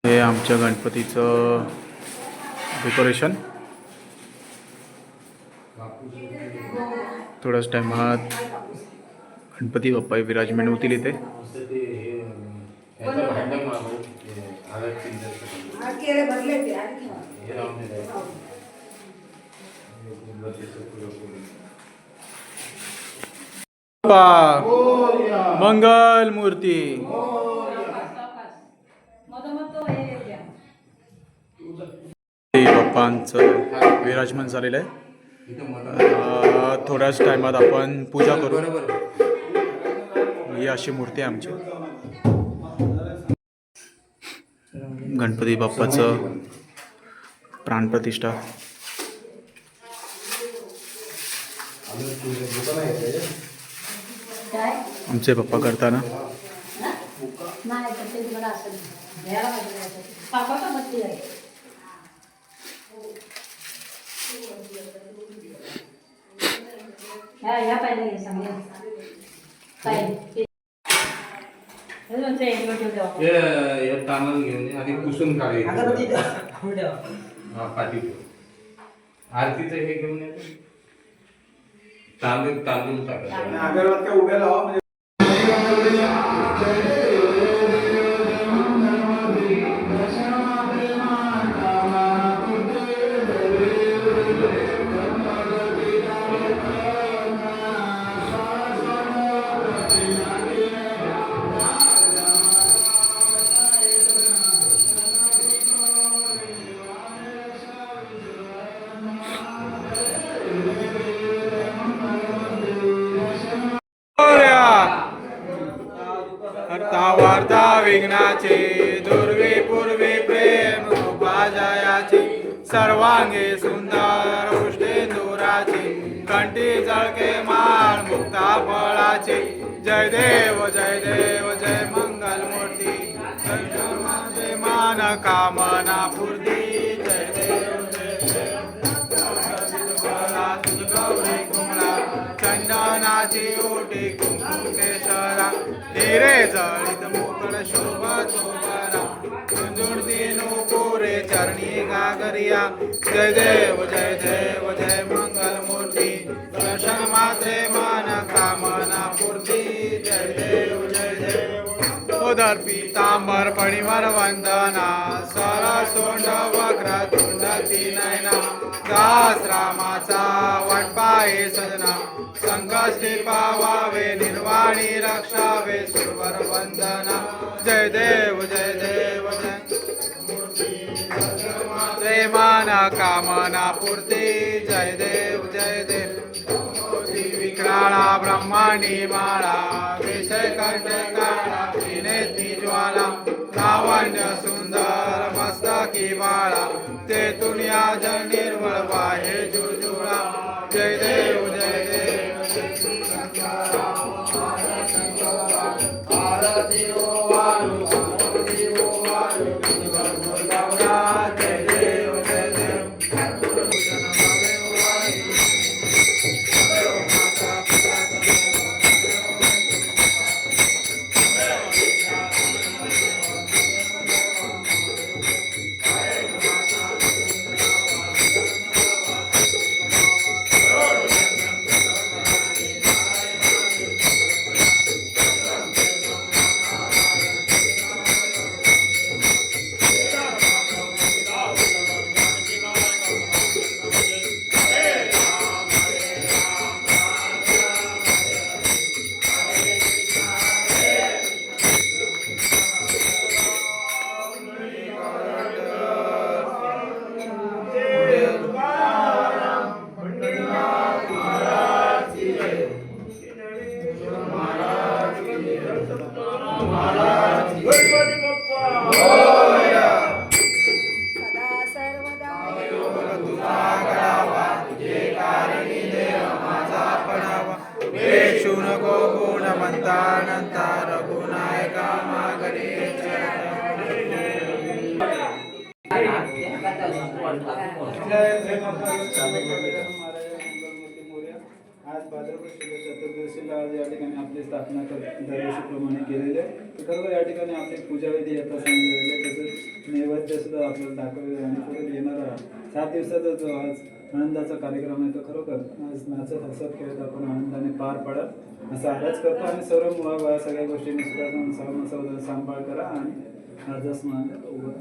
हे आमच्या गणपतीचं डेकोरेशन. थोड्याच टायमात गणपती बाप्पा विराजमान होतील इथे. मंगल मूर्ती. बाप्पांचं विराजमान झालेलं आहे. थोड्याच टायमात आपण पूजा करू. ही अशी मूर्ती आहे आमची. गणपती बाप्पाचं प्राणप्रतिष्ठा. आमचे पप्पा करताना तांदूळ घेऊन आणि पुसून काढायचं. आरतीचं हे घेऊन तांदूळ टाकायचं. वार्ता विघ्नाचे दुर्वे पूर्वे प्रेम रूपाजयाचे सर्वांगे सुंदर उष्टेंदुराचे कंठी जळके माळ मुक्ता फळाचे. जय देव जय मंगल मूर्ती जय मान कामना पूर्ती. जय देव गौरी कुमळा चंदनाची ओटी कुंकू केशरा हिरे जळीत मोकळ शोभा शोभरा झुंझुणती नुपुरे चरणी गागरिया. जय देव जय मंगल मूर्ती दर्शन मात्रे मन कामना पूर्ती. जय देव उदर पीतांबर पणिवर वंदना सर सोंड वक्र तुंडती नयना दास रामाचा वटपाये सजना संकष्टी पावावे निर्वाणी रक्षावे सुरवर वंदना. जय देव जय मान कामना पूर्ती. जय देव विक्राळा ब्रह्मांडी माळा विषय कंटकाळा विनेती ज्वाला लावण्य सुंदर मस्तकी बाळा तेथून या जग निर्मळ वाहे जुजुळा. जय देव आज भाद्रपद शुक्ल चतुर्दशीला या ठिकाणी आपली स्थापना दरवर्षीप्रमाणे केलेली आहे. सर्व या ठिकाणी आपली पूजाविधी आता सांगितलेले तसेच ते सुद्धा आपल्याला दाखवले आणि पुढे येणारा 7 दिवसाचा जो आज आनंदाचा कार्यक्रम आहे तो खरोखर आज नाचत हसत खेळत आपण आनंदाने पार पडत असं आराज करतो आणि सर्व मुळाबा सगळ्या गोष्टी सांभाळ करा आणि आजच मान उभं